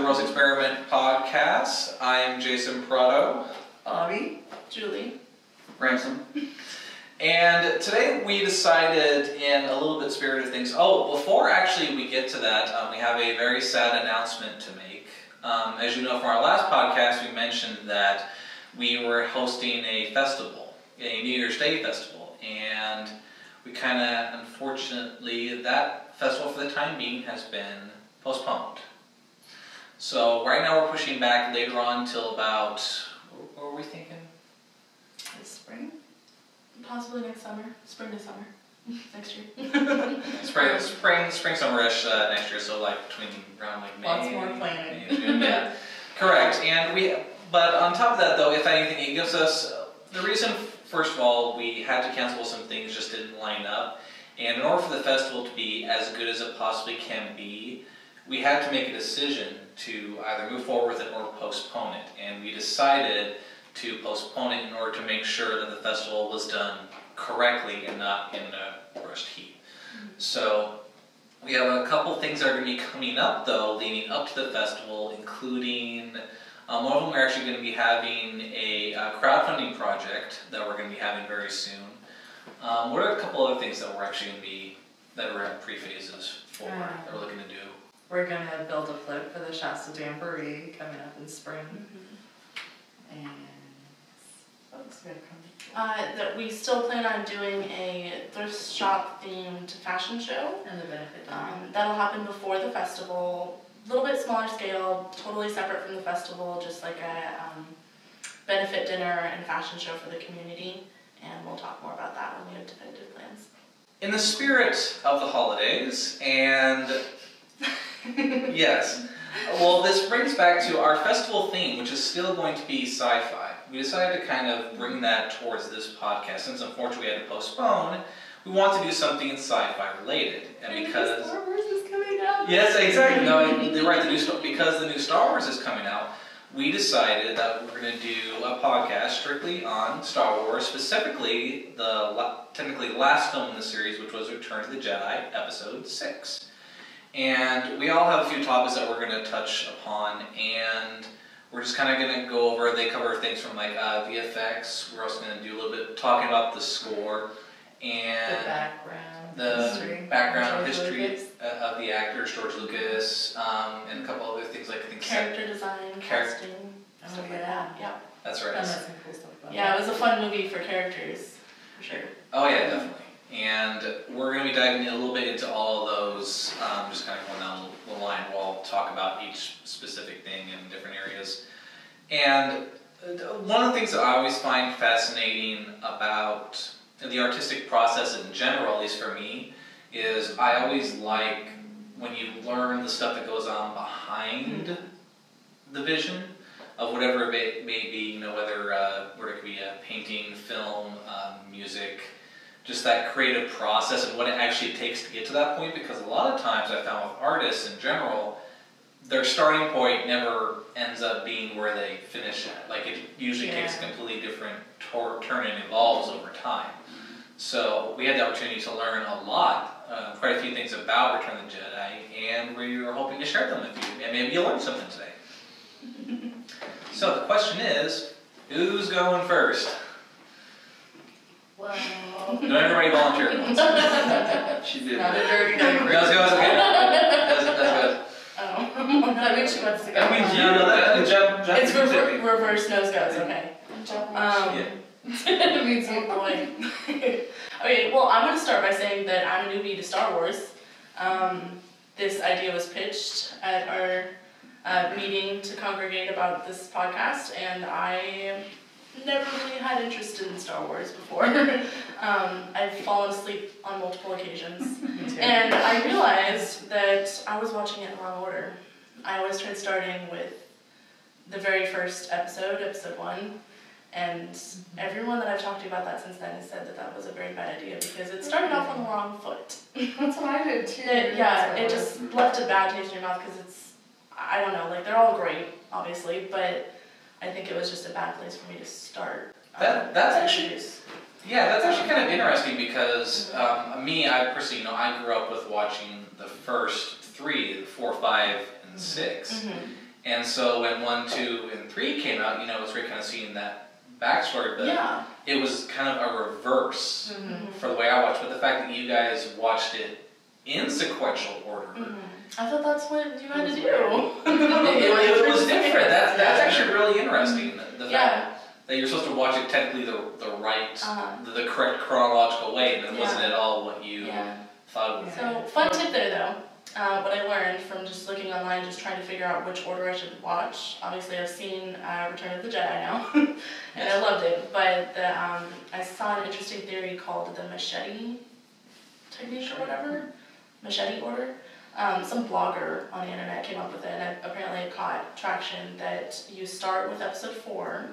Girls Experiment podcast. I'm Jason Prado. Bobby. Julie. Ransom. And today we decided, in a little bit spirit of things, before actually we get to that, we have a very sad announcement to make. As you know from our last podcast, we mentioned that we were hosting a festival, a New Year's Day festival, and we kind of, unfortunately, that festival for the time being has been postponed. So right now we're pushing back later on till about, what were we thinking? This spring? Possibly next summer. Spring to summer. Next year. Spring, summer-ish next year, so like between around like May. Lots more planning. May, June, yeah. Correct. But on top of that though, if anything, it gives us, the reason, first of all, we had to cancel some things, just didn't line up. And in order for the festival to be as good as it possibly can be, we had to make a decision to either move forward with it or postpone it. And we decided to postpone it in order to make sure that the festival was done correctly and not in a rushed heat. So we have a couple things that are going to be coming up though, leading up to the festival, including one of them we're actually going to be having a crowdfunding project that we're going to be having very soon. What are a couple other things that we're actually going to be, that are in pre-phases for, that we're looking to do? We're going to build a float for the Shasta Jamboree coming up in spring. And what else we got coming? That we still plan on doing a thrift shop themed fashion show. And the benefit dinner. That'll happen before the festival. A little bit smaller scale, totally separate from the festival, just like a benefit dinner and fashion show for the community. And we'll talk more about that when we have definitive plans. In the spirit of the holidays, and yes, well, this brings back to our festival theme, which is still going to be sci-fi. We decided to kind of bring that towards this podcast. Since unfortunately we had to postpone, we want to do something sci-fi related. And because Star Wars is coming out. Yes, exactly. No, they're right. Because the new Star Wars is coming out, we decided that we're going to do a podcast strictly on Star Wars, specifically the technically last film in the series, which was Return to the Jedi, Episode 6. And we all have a few topics that we're going to touch upon, and we're just kind of going to go over, they cover things from like VFX, we're also going to do a little bit talking about the score, and the background history of the actors, George Lucas, and a couple other things like I think Character design, casting, stuff like that. Yeah. That's right. That's some cool stuff about Yeah, it was a fun movie for characters, for sure. Oh yeah, definitely. And we're going to be diving in a little bit into all of those, just kind of going down the line. We'll talk about each specific thing in different areas. And one of the things that I always find fascinating about the artistic process in general, at least for me, is I always like when you learn the stuff that goes on behind the vision of whatever it may be, you know, whether it could be a painting, film, music, just that creative process and what it actually takes to get to that point, because a lot of times I found with artists in general, their starting point never ends up being where they finish at. Like it usually takes a completely different turn and evolves over time. So we had the opportunity to learn a lot, quite a few things about Return of the Jedi, and we were hoping to share them with you, and maybe you'll learn something today. So the question is, who's going first? Well, Don't everybody volunteer at once. She did. not a dirty number. Let's go, okay. That's good. Oh. That means she wants to go. That means jump It's reverse nose goes, okay. It means Oh boy. Okay, well, I'm going to start by saying that I'm a newbie to Star Wars. This idea was pitched at our meeting to congregate about this podcast, and I never really had interest in Star Wars before. I've fallen asleep on multiple occasions. And I realized that I was watching it in the wrong order. I always tried starting with the very first episode, episode 1, and everyone that I've talked to about that since then has said that that was a very bad idea because it started off on the wrong foot. That's what I did too. It just left a bad taste in your mouth because it's, I don't know, like they're all great, obviously, but I think it was just a bad place for me to start. That's actually kind of interesting because I personally, I grew up with watching the first 3, 4, 5, and 6, And so when 1, 2, and 3 came out, it was great kind of seeing that backstory, but it was kind of a reverse for the way I watched. But the fact that you guys watched it in sequential order. I thought that's what you had to do. it was different. That's actually really interesting. The fact that you're supposed to watch it technically the right, the correct chronological way, and it wasn't at all what you thought it would be. So, fun tip there though. What I learned from just looking online, just trying to figure out which order I should watch. Obviously, I've seen Return of the Jedi now, and I loved it. But I saw an interesting theory called the machete technique or whatever, machete order. Some blogger on the internet came up with it, and apparently it caught traction that you start with episode 4,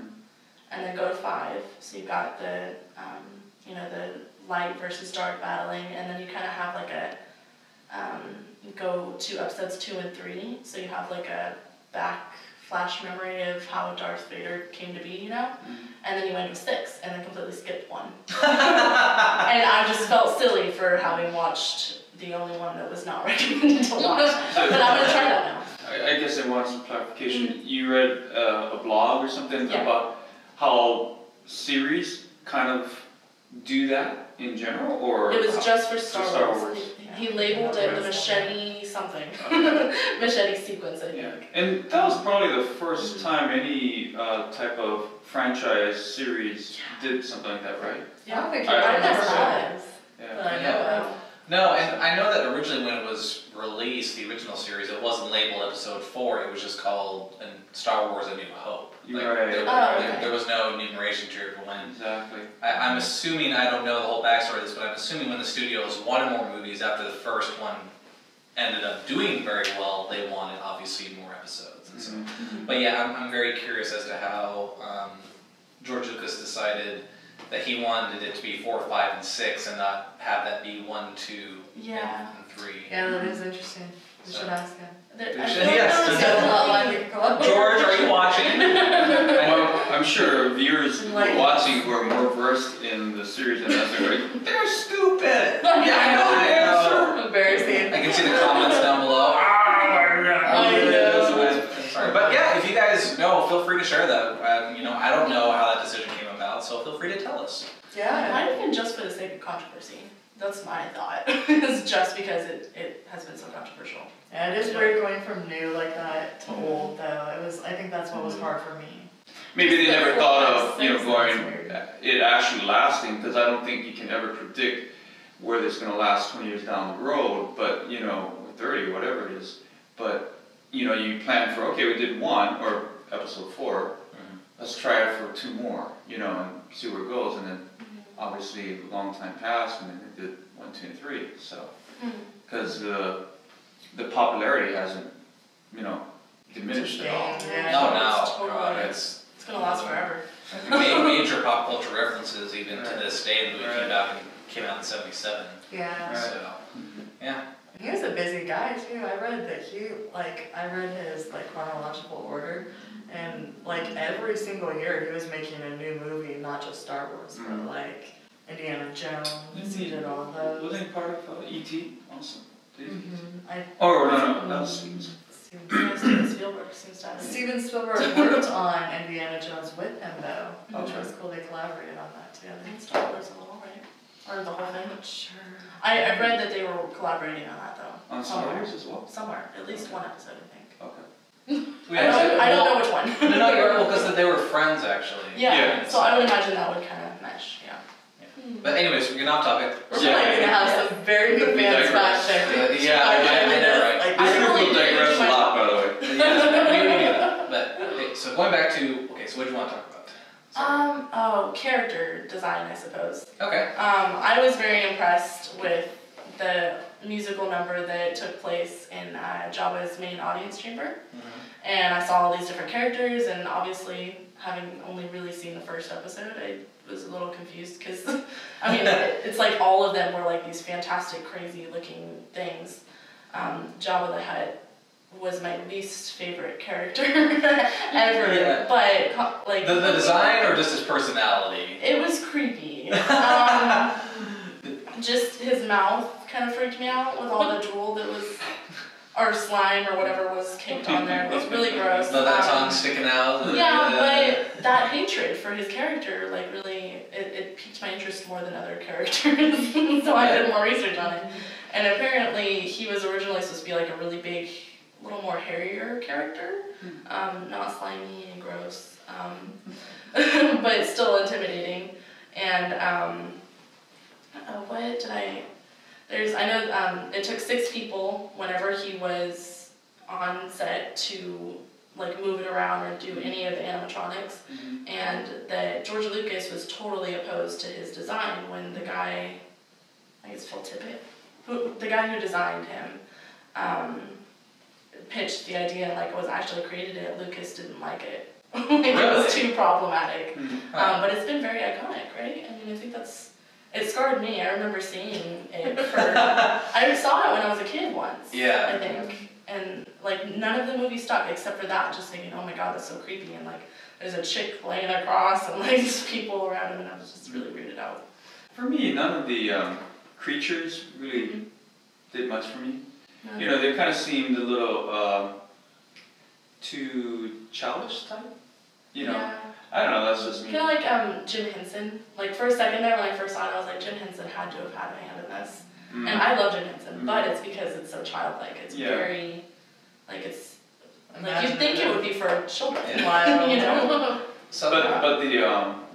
and then go to 5. So you've got the the light versus dark battling, and then you kind of have like a go to episodes 2 and 3, so you have like a back flash memory of how Darth Vader came to be, and then you went to 6, and then completely skipped 1. And I just felt silly for having watched the only one that was not recommended to watch, but I'm going to try that now. I guess I want some clarification. You read a blog or something about how series kind of do that in general, or it was just for Star Wars. He labeled it the machete something, machete sequence, I think. Yeah, and that was probably the first time any type of franchise series did something like that, right? Yeah, I don't think I never saw had it. Yeah. But I know it. No, and I know that originally when it was released, the original series, it wasn't labeled episode 4, it was just called Star Wars A New Hope. There was no enumeration to it for when. Exactly. I'm assuming, I don't know the whole backstory of this, but I'm assuming when the studios wanted more movies after the first one ended up doing very well, they wanted obviously more episodes. And so. But yeah, I'm very curious as to how George Lucas decided that he wanted it to be 4, 5, and 6, and not have that be 1, 2, and 3. Yeah, that is interesting. We should ask him. George, are you watching? Well, I'm sure viewers watching who are more versed in the series than us are like, they're stupid! Yeah, I know. Embarrassing. I can see the comments down below. But yeah, if you guys know, feel free to share that. I don't know how that decision came about, so feel free to tell us. Yeah, it might have been just for the sake of controversy. That's my thought. It's just because it has been so controversial. Yeah, it is weird going from new like that to old, though. I think that's what was hard for me. Maybe they never thought of going it actually lasting, because I don't think you can ever predict where it's going to last 20 years down the road. But 30, whatever it is. But you plan for, okay, we did 1 or episode 4. Let's try it for 2 more, and see where it goes. And then obviously a long time passed, and then they did 1, 2, and 3. So because the popularity hasn't diminished at all. No, it's gonna last forever. Major pop culture references even to this day. The movie came out in '77. Yeah. So yeah. He was a busy guy too. I read his chronological order, and every single year he was making a new movie, not just Star Wars, but Indiana Jones. He did all those. Wasn't he part of E.T. also? No, that was Steven Spielberg seems to have it. Steven Spielberg worked on Indiana Jones with him though, which was cool. They collaborated on that together. Star Wars a little, right? Or the whole thing? Sure. I read that they were collaborating on that though. On Star Wars as well? Somewhere. At least one episode, I think. Okay. I don't know which one. No, you're right, because they were friends actually. Yeah. So I would imagine that would kind of mesh, yeah. But anyways, we're getting off topic. We're probably gonna have some very big fans back there. I know, right? We'll digress a lot, by the way. Yes, we do that. But okay, so going back to so what do you want to talk about? Character design, I suppose. Okay. I was very impressed with the musical number that took place in Jabba's main audience chamber. And I saw all these different characters, and obviously, having only really seen the first episode, I was a little confused because, it's like all of them were these fantastic, crazy looking things. Jabba the Hutt was my least favorite character ever, but the design or just his personality? It was creepy. Just his mouth kind of freaked me out with all the drool that was or slime or whatever was caked on there. It was really gross. That tongue sticking out. Yeah, but that hatred for his character, like, really, it piqued my interest more than other characters. So I did more research on it. And apparently he was originally supposed to be like a really big, little more hairier character. Not slimy and gross, but still intimidating. And what did I know it took 6 people whenever he was on set to like move it around or do any of the animatronics, and that George Lucas was totally opposed to his design when the guy, I guess Phil Tippett, the guy who designed him, pitched the idea and like was actually created it. Lucas didn't like it. Like, it was too problematic. But it's been very iconic, right? I mean, I think it scarred me. I remember seeing it I saw it when I was a kid once. Yeah. I think. And like none of the movies stuck except for that, just thinking, oh my god, that's so creepy, and like there's a chick laying across and like just people around him, and I was just really weirded out. For me, none of the creatures really did much for me. No. You know, they kind of seemed a little too childish type. You know, yeah. I don't know, that's just me. Kind of like Jim Henson. Like for a second there when I first saw it, I was like, Jim Henson had to have had a hand in this. And I love Jim Henson, but it's because it's so childlike. It's very, like it's, like you'd think it would be for children, you know? So, but the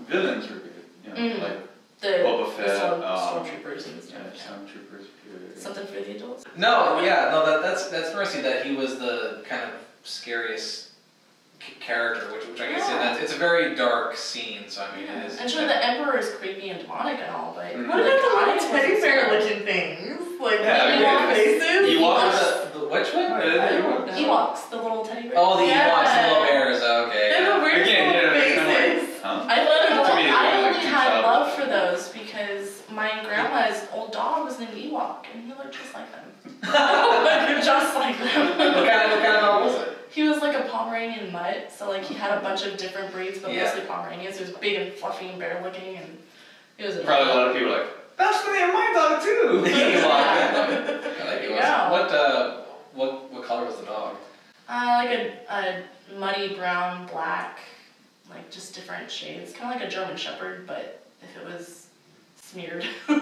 villains were good, you know, like the Boba Fett, stormtroopers and stuff. Yeah, stormtroopers. Something for the adults. That's interesting that he was the kind of scariest character, which I guess it's a very dark scene. So I mean, it is. And sure, the Emperor is creepy and demonic and all, but what about the little teddy bear looking things? Like Ewok faces? Ewoks. Which one? Ewoks, the little teddy bears. Oh, the Ewoks, the little bears. Okay. They have weird little faces. I only had love for those because my grandma's old dog was named Ewok, and he looked just like them. Just like them. What kind of dog was it? He was like a Pomeranian mutt, so like he had a bunch of different breeds, but mostly Pomeranians. He was big and fluffy and bear looking, and he was probably a lot of people like, that's the name of my dog too. What color was the dog? Like a muddy brown, black, like just different shades. Kind of like a German Shepherd, but if it was smeared. Like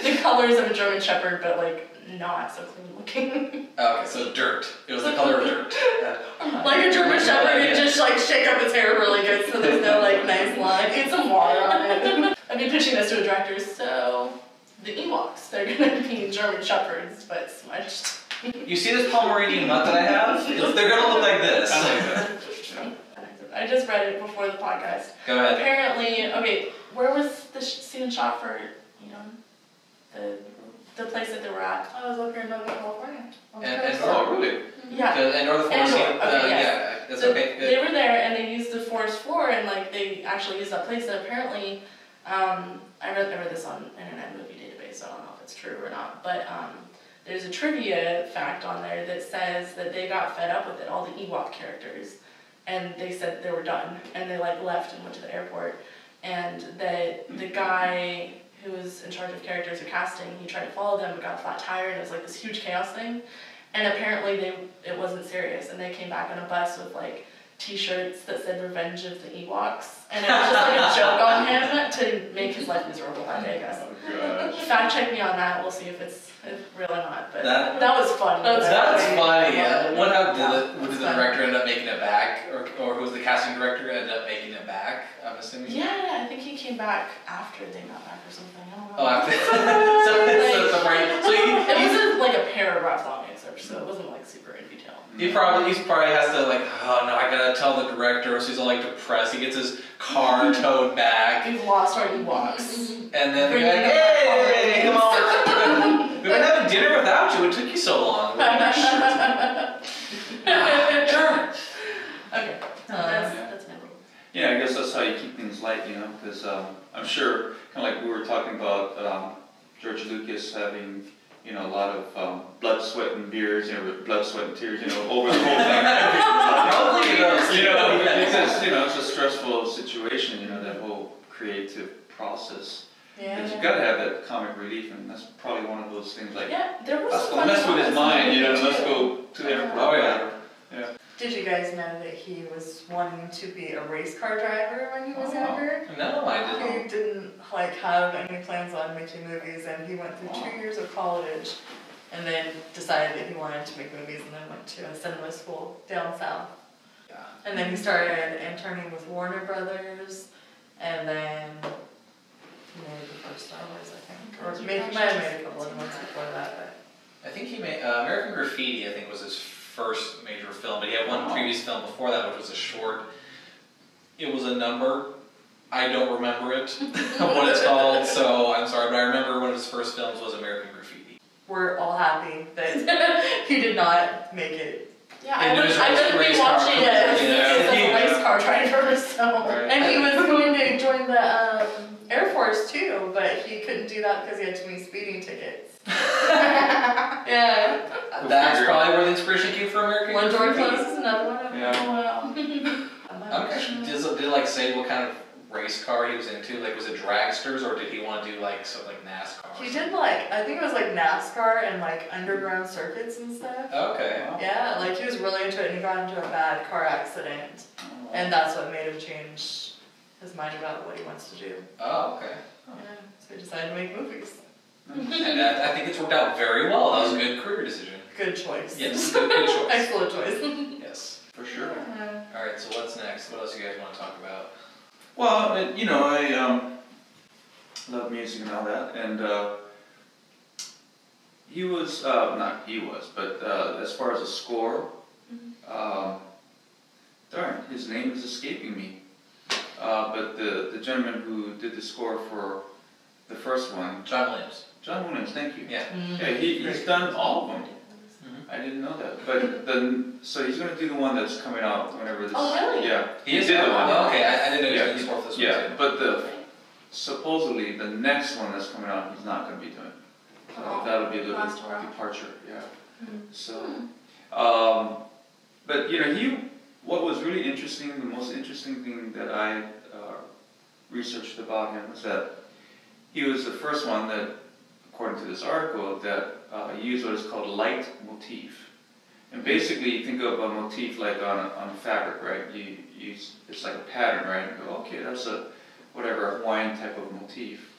the colors of a German Shepherd, but like not so clean looking. Okay, so dirt. It was the color of dirt. Like a German Shepherd, you just like shake up his hair really good so there's no like nice line. Get some water on it. I've been pitching this to the directors, so the Ewoks, they're gonna be German Shepherds, but smudged. You see this Pomeranian mutt that I have? They're gonna look like this. I just read it before the podcast. Go ahead. Apparently, okay, where was the scene shot for, you know, the place that they were at? I was up here in Northern California. Really? Yeah. And Northern Force. Yeah, that's so okay. They were there and they used the forest floor and like they actually used that place. And apparently, I read this on Internet Movie Database, so I don't know if it's true or not, but there's a trivia fact on there that says that they got fed up with it, all the Ewok characters, and they said they were done, and they like left and went to the airport, and that the guy who was in charge of characters or casting, he tried to follow them but got a flat tire, and it was like this huge chaos thing, and apparently it wasn't serious, and they came back on a bus with like t-shirts that said Revenge of the Ewoks, and it was just like a joke on him to make his life miserable that day, I guess. Oh, gosh. Fact check me on that, we'll see if it's real or not, but that was funny. That's funny, yeah. What happened? Did the director end up making it back, or who was the casting director end up making it back, I'm assuming? Yeah, I think he came back after they got back or something, I don't know. Oh, after. It wasn't like a paragraph long excerpt, so it wasn't like super in detail. He probably has to like, oh no, I gotta tell the director, so he's all like depressed. He gets his car towed back. We've lost our Ewoks. And then they're like, hey, come on. We've been having dinner without you. It took you so long. Sure. Okay, that's memorable. Yeah, I guess that's how you keep things light, you know, because I'm sure, kind of like we were talking about George Lucas having, you know, a lot of blood, sweat, and tears, over the whole thing. You know, because, you know, it's a stressful situation, you know, that whole creative process. Because you gotta have that comic relief, and that's probably one of those things like, Yeah, there was let's some go fun mess with his moments in the mind, you know, movie, let's too. go to the airport. Oh, yeah. Yeah. Did you guys know that he was wanting to be a race car driver when he was younger? No, I didn't. He didn't like have any plans on making movies, and he went through 2 years of college, and then decided that he wanted to make movies, and then went to a cinema school down south. Yeah. And then he started interning with Warner Brothers, and then he made the first Star Wars, I think, or maybe he might have made a couple of ones before that. But I think he made American Graffiti. I think was his first major film, but he had one previous film before that, which was a short. It was a number. I don't remember it, what it's called, so I'm sorry, but I remember one of his first films was American Graffiti. we're all happy that he did not make it. Yeah, And I there's wouldn't race be car watching it companies, as yeah. a race car driver, so. Right. And he was going to join the Air Force too, but he couldn't do that because he had too many speeding tickets. Yeah. That's probably where the inspiration came for American One door Graffiti. closes, another one opens. Yeah. Oh, wow. I'm actually, did it like say what kind of race car he was into? Like, was it dragsters, or did he want to do like something like NASCAR? He did like, I think it was like NASCAR and like underground circuits and stuff. Okay. Yeah, like he was really into it, and he got into a bad car accident, and that's what made him change his mind about what he wants to do. Oh, okay. Yeah, so he decided to make movies. And I think it's worked out very well. That was a good career decision. Good choice. Yes, good choice. Excellent choice. Yes. For sure. All right. So what's next? What else do you guys want to talk about? Well, you know, I love music and all that, and he was, not he was, but as far as a score, darn, his name is escaping me. But the gentleman who did the score for the first one, John Williams. John Williams, thank you. Yeah. Yeah, he's done all of them. Mhm. I didn't know that. But then, so he's going to do the one that's coming out whenever this. Oh, really? Yeah. He is did the one. Oh, okay. I didn't know he Yeah. was going to score for this one Yeah, too. but supposedly the next one that's coming out, he's not going to be doing. So Oh, that'll be a little last round. departure. Yeah. Mhm. So, but you know, what was really interesting, the most interesting thing that I researched about him was that he was the first one that, according to this article, that used what is called light motif. And basically, you think of a motif like on fabric, right? It's like a pattern, right? And you go, okay, that's a whatever Hawaiian type of motif.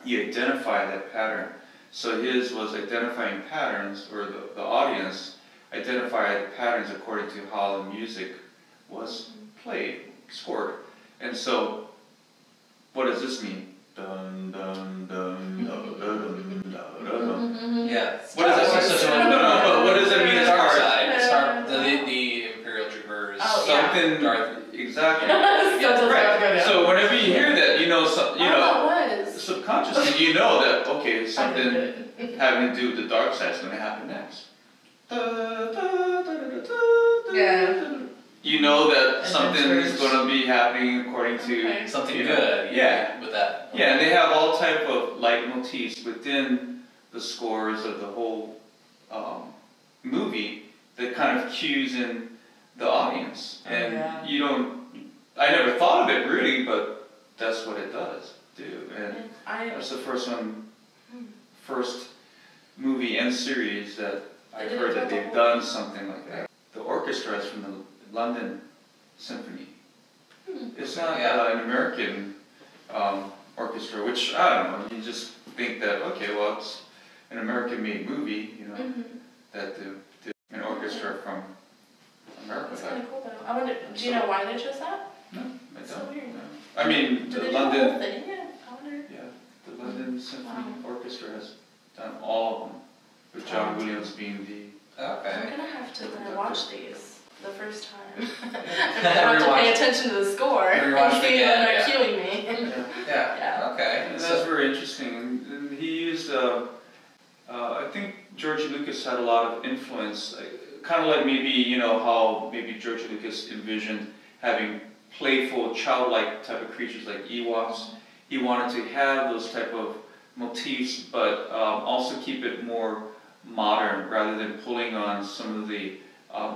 You identify that pattern. So his was identifying patterns, or the audience identified patterns according to how the music was played, scored. And so, what does this mean? Dun dun dun dun dun dun dun dun. Yeah. What does that mean? No, what does that mean as Dark far as side. The Imperial Troopers. Oh, yeah. something? Darth. Exactly. Right. So whenever you hear that, you know, That was. subconsciously, you know that okay, I something did it. having to do with the dark side is going to happen next. Yeah. You know that And something then is going to be happening according to Okay. Something you know, good. Yeah. With that. Yeah, and they have all type of light motifs within the scores of the whole movie that kind of cues in the audience. Oh, And yeah. you don't, I never thought of it really, but that's what it does do. And that's the first movie and series that I've heard that they've done something like that. The orchestra is from the London Symphony. It's not an American orchestra, which I don't know. You just think that okay, well, it's an American-made movie, you know, that an orchestra from America. That's kind of cool though. I wonder, do you know why they chose that? No, I So don't. weird. No. I mean, Did the they do the whole London, thing? Yeah, I wonder. yeah, the London Symphony Orchestra has done all of them, with John Williams being the. Okay. I'm gonna have to when I watch these the first time. I Rewatch. have to pay attention to the score Rewatch and it see when again, they're yeah. cueing me. Yeah. Yeah. Okay. And that's very interesting. And he used, I think George Lucas had a lot of influence, kind of like maybe, you know, how maybe George Lucas envisioned having playful, childlike type of creatures like Ewoks. He wanted to have those type of motifs, but also keep it more modern rather than pulling on some of the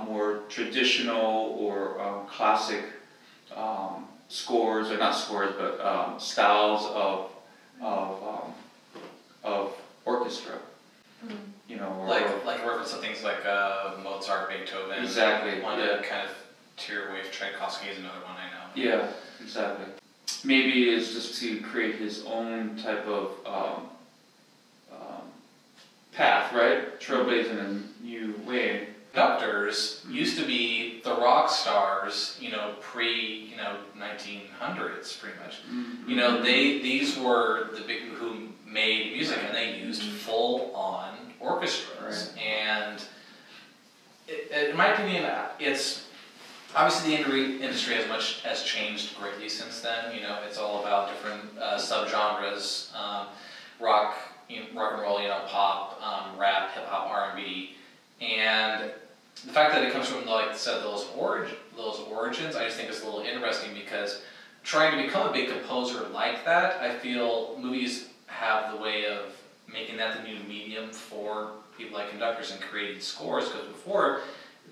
more traditional or classic scores, or not scores, but styles of of orchestra. Mm. You know, or like work with some things like Mozart, Beethoven. Exactly. One to kind of tear away. Tchaikovsky is another one I know. Yeah, exactly. Maybe it's just to create his own type of path, right? Trailblazing a new way. Conductors used to be the rock stars, pre 1900s, pretty much. Mm-hmm. These were the big who made music, and they used full-on orchestras. Right. And in my opinion, it's obviously the industry has changed greatly since then. It's all about different subgenres, rock, rock and roll, pop, rap, hip hop, R&B, and the fact that it comes from, like I said, those origins, I just think is a little interesting, because trying to become a big composer like that, I feel movies have the way of making that the new medium for people like conductors and creating scores, because before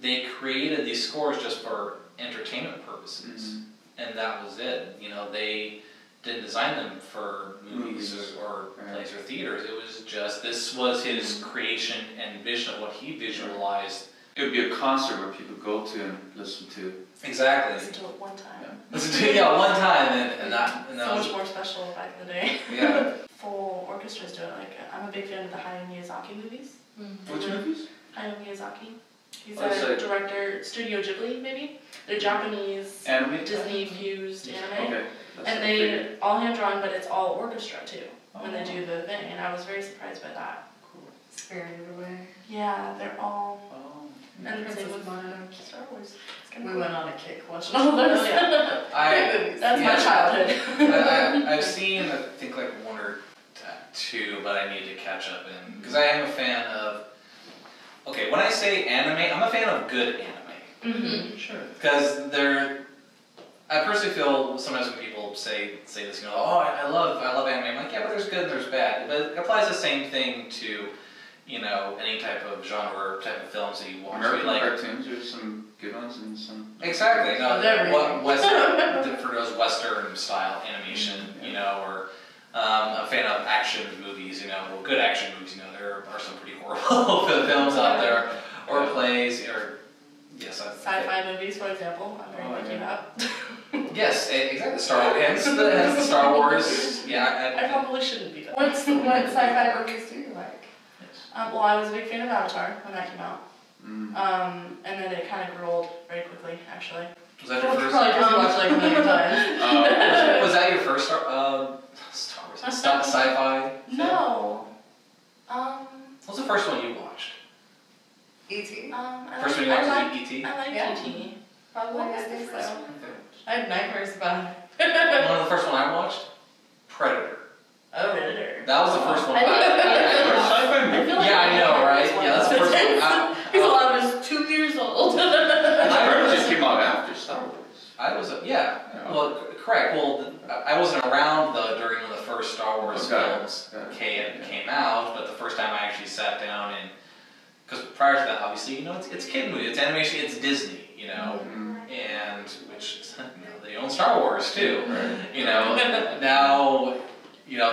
they created these scores just for entertainment purposes, and that was it. They didn't design them for movies or plays or theaters. It was just, this was his creation and vision of what he visualized. It would be a concert where people go to and listen to. Exactly. Listen to it one time. Listen to it, one time, and that So was much more special back in the day. Yeah. Full orchestras do it. Like, I'm a big fan of the Hayao Miyazaki movies. Which movies? Hayao Miyazaki. He's Oh, a so- director, Studio Ghibli maybe. They're Japanese, Anime? Disney-fused anime. Okay. That's And what I figured. they all hand-drawn, but it's all orchestra too, when they do the thing. And I was very surprised by that. Cool. Spirited Away. Yeah, they're all... Oh. And the same Princess with Mononoke. Star Wars. It's kinda We cool. went on a kick watching all those. Oh, yeah. That's Yeah. my childhood. I've seen, I think, like one or two, but I need to catch up in, because I am a fan of. Okay, when I say anime, I'm a fan of good anime, Sure. because I personally feel sometimes when people say this, oh, I love anime. I'm like, yeah, but there's good and there's bad. But it applies the same thing to, any type of genre, type of films that you watch. American like, cartoons, there's some good ones and some. exactly. No, Of everything. Western, for those Western style animation, or I'm a fan of action movies. Well, good action movies. There are some pretty horrible films out there, or plays, or yes, Sci-fi movies, for example, I'm very picky about. Yes, exactly. Hence the Star Wars. Yeah, I probably shouldn't be. What sci-fi movies do you like? Well, I was a big fan of Avatar when that came out. Mm. And then it kind of grew old very quickly, actually. Was that your first? Probably because you watched like a million times. Was that your first Star Wars? Sci-fi? No. What's the first one you watched? E.T. First one you watched was E.T.? I like Yeah. E.T. Probably, What I was the think first so. one? I had nightmares about it. One of the first one I watched? Predator. Oh. Predator. That was the first one. I Sci-fi movie. feel like Yeah, I know, right? one. Yeah, that's the first one. Because I was 2 years old. Predator just came out after Star Wars. I was, well, correct. Well, I wasn't around during when the first Star Wars films came out, but the first time I actually sat down and, because prior to that, obviously, it's kid movie, it's animation, it's Disney, and which they own Star Wars too, now,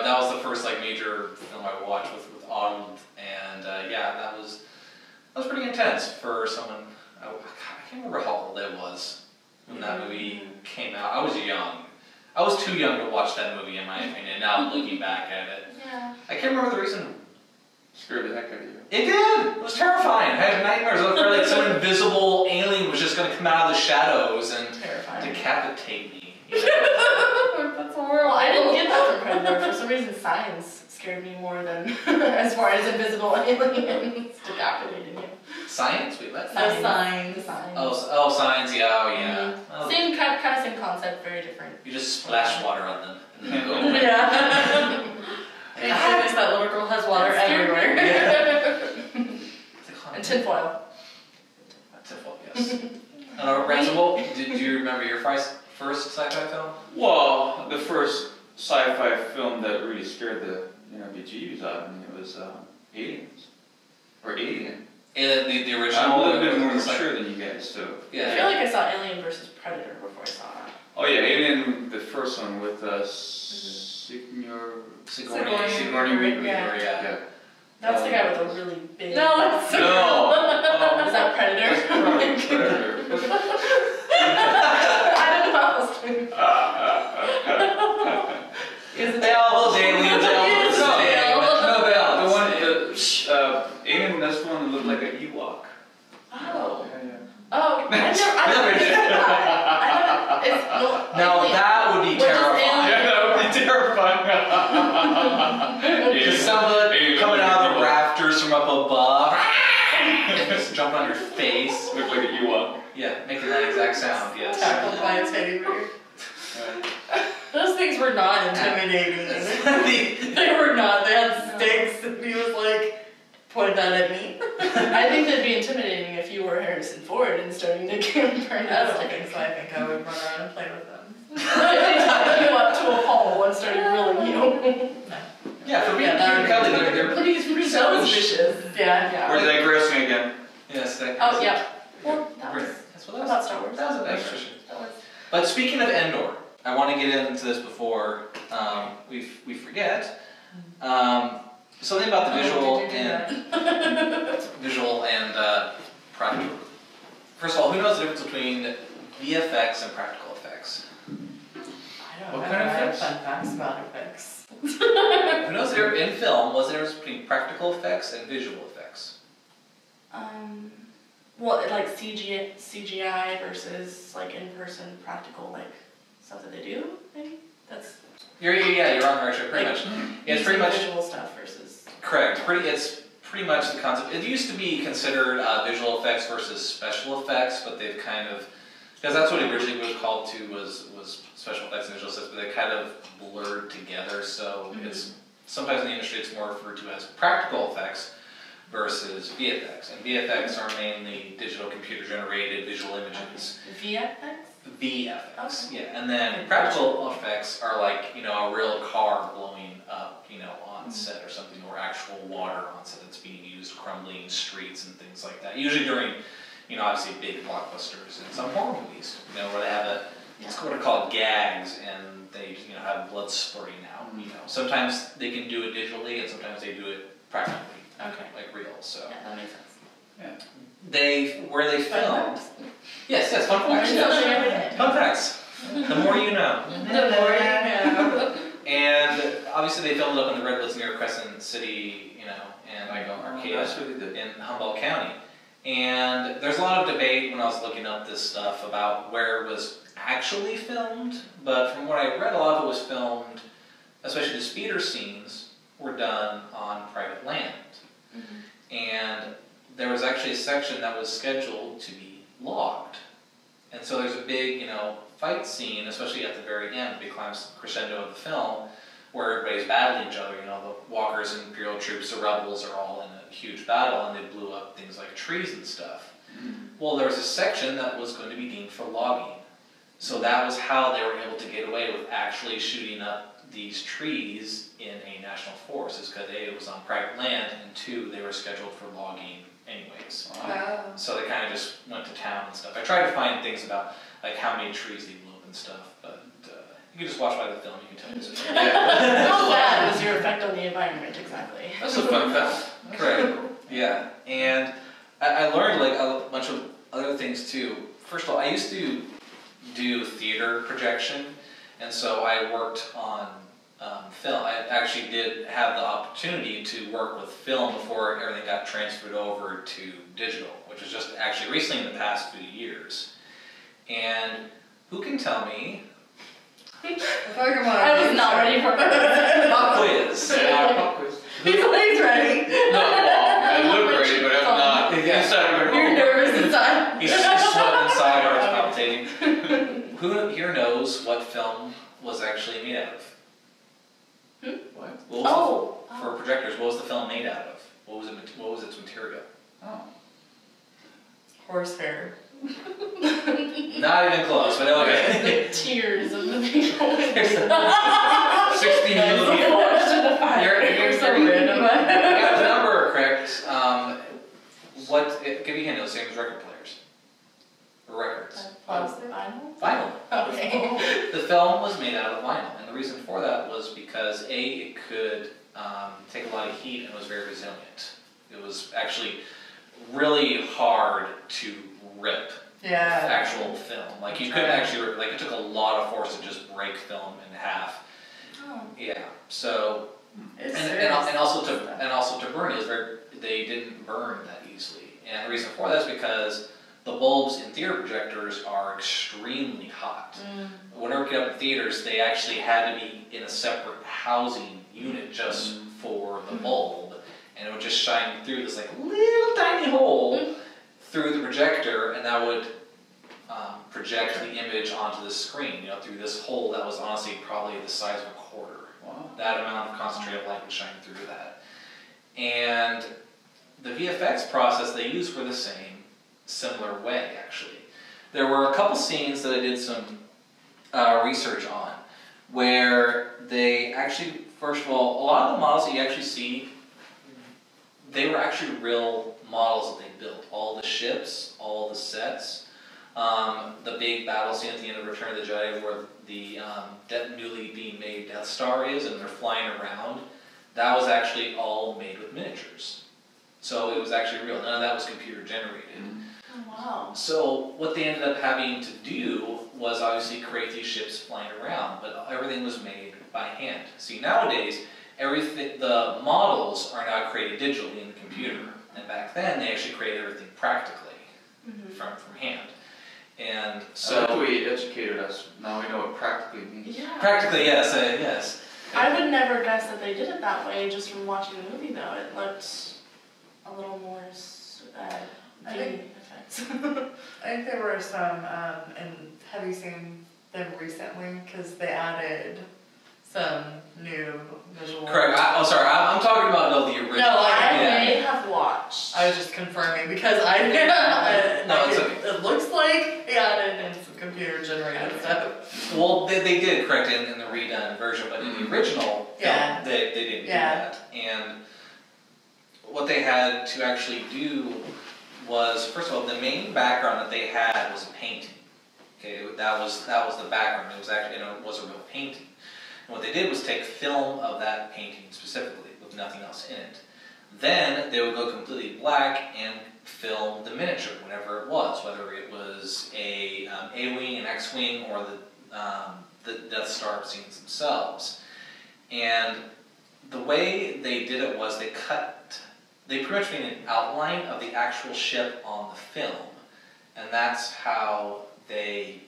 that was the first like major film I watched with Arnold, and that was pretty intense for someone. I can't remember how old I was when that movie came out. I was young. I was too young to watch that movie, in my opinion. Now looking back at it, Yeah. I can't remember the reason. Scared the heck out of you. It did. It was terrifying. I had nightmares. I felt like some invisible alien was just going to come out of the shadows and Terrifying. decapitate me. That's horrible. Well, I didn't get that from Predator. For some reason, science scared me more than as far as invisible aliens decapitating you. Science? Wait, what? No signs. Signs. Oh, science. Yeah. Oh, yeah. Oh, Same kind of same concept, very different. you just splash water on them and then go away. Yeah. And notice that little girl has water That scared me. everywhere. And tinfoil. Tinfoil, yes. Ransom, did you remember your first sci-fi film? Well, the first sci-fi film that really scared the bejeebies out of me was Aliens. Or Alien. The original. I'm a little bit more was like- mature than you guys, so. I feel Yeah. like I saw Alien versus Predator Predator before I saw it. Oh yeah, even the first one with Sigourney Weaver. Yeah. That's the guy with the really big. No, that's No. Is that Predator? Predator. I don't know. Is it Well, aliens, No, The one, Alien, that's the one that looked like an Ewok. Oh. Yeah. Oh, I never did that. Now that would be terrifying. Yeah, that would be terrifying. Just somebody coming out of the rafters from up above, just jump on your face. Looked like an Ewok. Yeah, making that exact sound. Yes. tackled by a teddy bear. Those things were not intimidating. They were not. They had sticks, and he was like, point that at me. I think that'd be intimidating if you were Harrison Ford and starting to get burned I out. don't think so. I think I would run around and play with them. They tied you up to a pole and started grilling you. Yeah, for being cute and cuddly, they're pretty That was savage. vicious. Yeah. We're digressing again. Yes, that. Oh, yeah. Well, that was That's what that about was. Star Wars. That was a digression. That was. But speaking of Endor, I want to get into this before we forget. Something about the visual and practical. First of all, who knows the difference between VFX and practical effects? I don't What know. kind of I have effects? fun facts about effects. Who knows the difference in film? What's the difference between practical effects and visual effects? Well, like CGI versus like in-person practical like stuff that they do. Maybe that's. You're on the right track, pretty much. Yeah, it's pretty much visual stuff versus. correct. It's pretty much the concept. It used to be considered visual effects versus special effects, but they've kind of, because that's what it originally was called to was special effects and visual effects, but they kind of blurred together. So it's sometimes in the industry it's more referred to as practical effects versus VFX, and VFX are mainly digital computer generated visual images. VFX? VFX, Okay. yeah, and then practical effects are like, a real car blowing up, on set or something, or actual water on set that's being used, crumbling streets and things like that. Usually during, obviously big blockbusters and some horror movies, where they have it's what are called gags, and they, have blood spurting out. Sometimes they can do it digitally, and sometimes they do it practically. Okay. Like real, so. Yeah, that makes sense. Where they filmed. Yes, fun facts. Yes. Fun facts. The more you know. The more you know. And obviously they filmed it up in the Redwoods near Crescent City, and Arcadia That's what they did. in Humboldt County. And there's a lot of debate when I was looking up this stuff about where it was actually filmed, but from what I read, a lot of it was filmed, especially the speeder scenes, were done on private land. And there was actually a section that was scheduled to be logged. And so there's a big, fight scene, especially at the very end, the big crescendo of the film, where everybody's battling each other. The walkers and Imperial troops, the rebels are all in a huge battle, and they blew up things like trees and stuff. Well, there was a section that was going to be deemed for logging. So that was how they were able to get away with actually shooting up these trees in a national forest, is because A, it was on private land, and 2, they were scheduled for logging anyways. Wow. So they kind of just went to town and stuff. I tried to find things about like how many trees they blew up and stuff, but you can just watch by the film, you can tell me. How bad was your effect on the environment exactly? That's a fun fact. Correct. Yeah, and I learned like a bunch of other things too. First of all, I used to do theater projection, and so I worked on film. I actually did have the opportunity to work with film before everything got transferred over to digital, which was just actually recently in the past few years. And who can tell me? I was not ready for it. Pop quiz. He's ready. No, I look ready, but I'm not. Yeah. You're nervous inside. He's sweating inside, heart's palpitating. Who here knows what film was actually made out of? What? What was for projectors, what was the film made out of? What was its material? Oh. Horsehair. Not even close, but okay. The tears of the people. 60 You're so random. You got the number correct. Give me a hint, the same as record players. Or record. parts. Plastic vinyl? Vinyl. Okay. The film was made out of vinyl, and the reason for that was because it could take a lot of heat and was very resilient. It was actually really hard to rip actual film. Like you couldn't actually rip, like it took a lot of force to just break film in half. Oh. Yeah. So and also to burn it, they didn't burn that easily. And the reason for that is because the bulbs in theater projectors are extremely hot. Whenever we get up in theaters, they actually had to be in a separate housing unit just for the bulb, and it would just shine through this like little tiny hole through the projector, and that would project the image onto the screen. Through this hole that was honestly probably the size of a quarter. Wow. That amount of concentrated light would shine through that, and the VFX process they used were the similar way actually. There were a couple scenes that I did some research on where they actually, first of all, a lot of the models that you actually see, they were actually real models that they built. All the ships, all the sets, the big battle scene at the end of Return of the Jedi where the newly being made Death Star is and they're flying around, that was actually all made with miniatures. So it was actually real. None of that was computer generated. Oh, wow. So what they ended up having to do was obviously create these ships flying around, but everything was made by hand. See, nowadays, the models are now created digitally in the computer, and back then they actually created everything practically from hand. And so the way you educated us, now we know what practically means. Yeah. Practically, yes, yes. I would never guess that they did it that way just from watching the movie, though. It looked a little more effects. I think there were some, and have you seen them recently? Because they added some new visual. Correct. I'm talking about the original. No, I may have watched. I was just confirming because it looks like they added in some computer generated stuff. Well, they did correct it in the redone version, but in the original film, they didn't do that. And what they had to actually do was, first of all, the main background that they had was a painting. Okay, that was the background. It was actually, it was a real painting. And what they did was take film of that painting specifically, with nothing else in it. Then they would go completely black and film the miniature, whatever it was, whether it was a A-wing, an X-wing, or the Death Star scenes themselves. And the way they did it was they pretty much made an outline of the actual ship on the film, and that's how they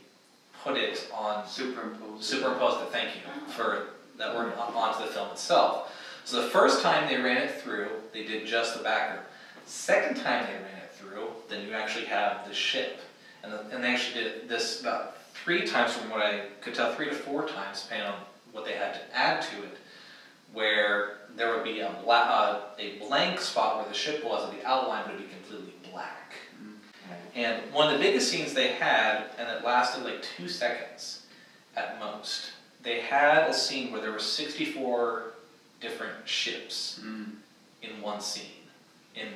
put it on. Superimposed it, thank you, for that word onto the film itself. So the first time they ran it through, they did just the background. Second time they ran it through, then you actually have the ship. And they actually did this about 3 times from what I could tell, 3 to 4 times, depending on what they had to add to it, where there would be a blank spot where the ship was, and the outline would be completely black. And one of the biggest scenes they had, and it lasted like 2 seconds at most, they had a scene where there were 64 different ships in one scene, in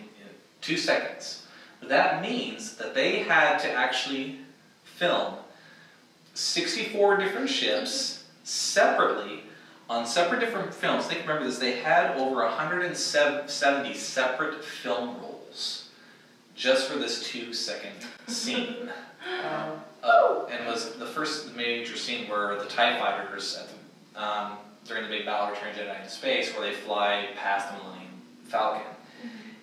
2 seconds. But that means that they had to actually film 64 different ships separately on separate different films. Think, remember this, they had over 170 separate film rolls just for this 2-second scene. And it was the first major scene where the TIE fighters during the big battle Return of the Jedi in space, where they fly past the Millennium Falcon.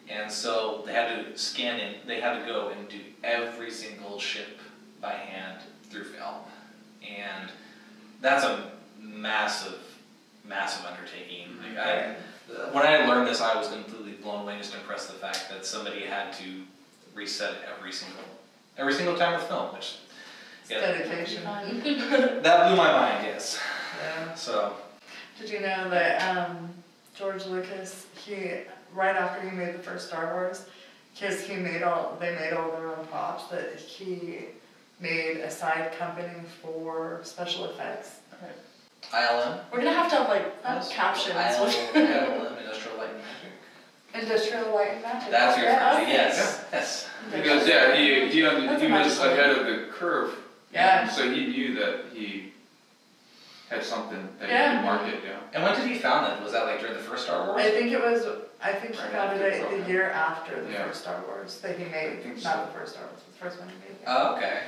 And so they had to scan in, they had to go and do every single ship by hand through film. And that's a massive undertaking. When I learned this, I was completely blown away, just impressed with the fact that somebody had to reset every single time with film, which dedication. That blew my mind, yes. Yeah. So. Did you know that George Lucas, right after he made the first Star Wars, because they made all their own props, that he made a side company for special effects. ILM? We're gonna have to have captions. ILM, Industrial Light and Magic. Industrial Light and Magic. That's your Yeah. first, yes, yes. Because he was ahead of the curve. Yeah. So he knew that he had something that he Yeah. could market. Yeah. And when did he found it? Was that like during the first Star Wars? I think he Right founded after it Star the year after the Yeah. first Star Wars that he I made. think Not so. the first Star Wars, the first one he made. Oh, okay.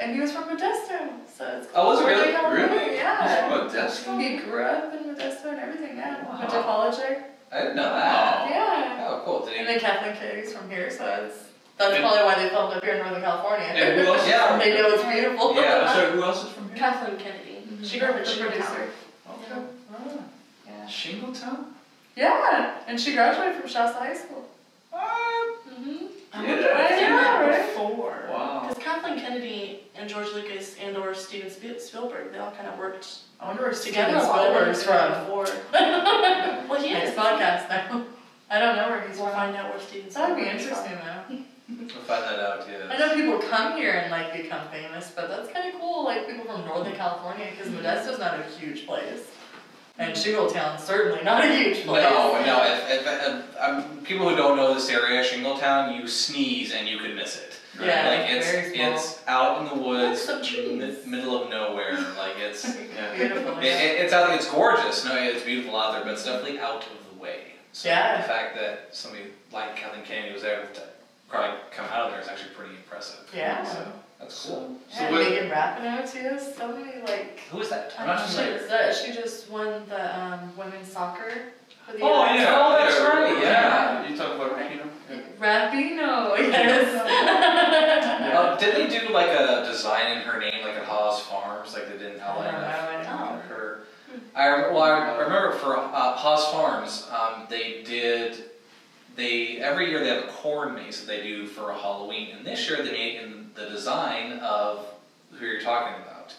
And he was from Modesto, so it's Oh, was he Northern really? California, Really? Yeah. Modesto? He grew up in Modesto and everything, yeah. Wow. Went to college there. I didn't know that. Yeah. Oh, cool. Did And he? then Kathleen Kennedy's from here, so that's And- probably why they filmed up here in Northern California. And who else? is Yeah. from They here? know it's beautiful. Yeah. So who else is from here? Kathleen Kennedy. She grew up in The Shingletown. producer. Okay. Yeah. Shingletown? Yeah, and she graduated from Shasta High School. Mm-hmm. Yeah. I know, right? Before. Wow. Because Kathleen Kennedy and George Lucas and or Steven Spielberg, they all kind of worked I wonder where together Steven a lot Spielberg's from. before. Well, he Next is. podcast now. I don't know where he's We'll from. find out where Steven That'd be Spielberg is from. interesting though. We'll find that out, yeah. I know people come here and like become famous, but that's kind of cool. Like people from Northern California, because Modesto's not a huge place, and Shingletown's certainly not a huge place. No. If people who don't know this area, Shingletown, you sneeze and you could miss it. Yeah, Like very small. it's out in the woods, Some trees. middle of nowhere. Like it's Yeah. Beautiful. it's out. It's gorgeous. No, it's beautiful out there, but it's definitely out of the way. So Yeah. the fact that somebody like Kathleen Kennedy was there to probably come out of there is actually pretty impressive. Yeah. So that's cool. So Yeah, what? Megan Rapinoe too. So many like. Who is that? I'm not familiar. She just won the women's soccer. For the Oh, US. yeah. Oh, that's right, yeah. You talk about Rapino? Rapinoe, yes. Did they do like a design in her name, like at Haas Farms, like they did in I don't LA? know, I don't know. Her. I remember for Haas Farms, they every year they have a corn maze that they do for a Halloween, and this year they made in the design of who you're talking about,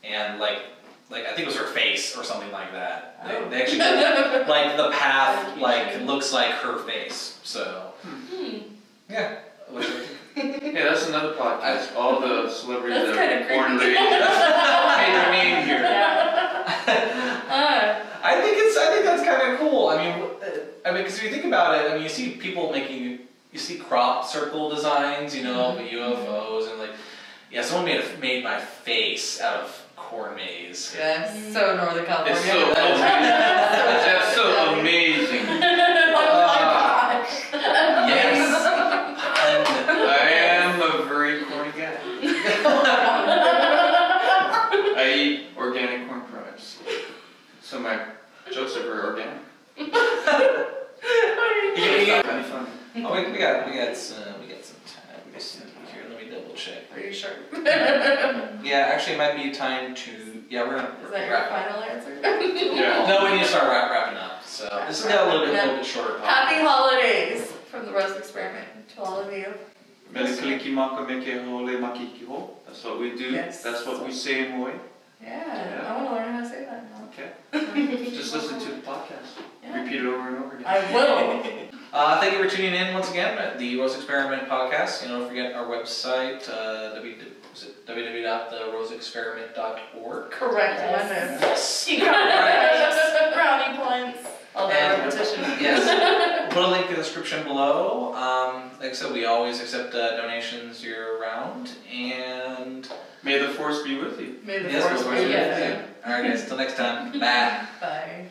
and like I think it was her face or something like that. Oh. They actually did, like the path like looks like her face. So yeah. Hey, that's another podcast. All the celebrities That's that kinda were born and creepy. raised made their name here. I think that's kind of cool. I mean, because if you think about it, I mean, you see people you see crop circle designs, you know, the UFOs, and like, yeah, someone made my face out of corn maze. Yes, so Northern California. It's so amazing. That's so amazing. Yes. I am a very corny guy. I eat organic corn products. So my jokes are very organic. Funny, funny. Oh, we got some time. Let me see here. Let me double check. Are you sure? Yeah, actually, it might be time to. Yeah, we're gonna Is that your wrap up. final answer? Yeah. No, we need to start wrapping up. So this is got a little bit shorter. Podcast. Happy holidays from the Rose Experiment to all of you. That's what we do. Yes. That's what we say in Hawaii. Yeah, I want to learn how to say that now. Okay. Just listen to the podcast. Yeah. Repeat it over and over again. I will. Thank you for tuning in once again at the Rose Experiment podcast. Don't forget our website, www.theroseexperiment.org. Correct, Yes. Yes. You got it. Brownie points. All that repetition. Yes. Put a link in the description below. Like I said, we always accept donations year round. And May the force be with you. May the yes, force of be course, with yeah. you. All right, guys. Till next time. Bye. Bye.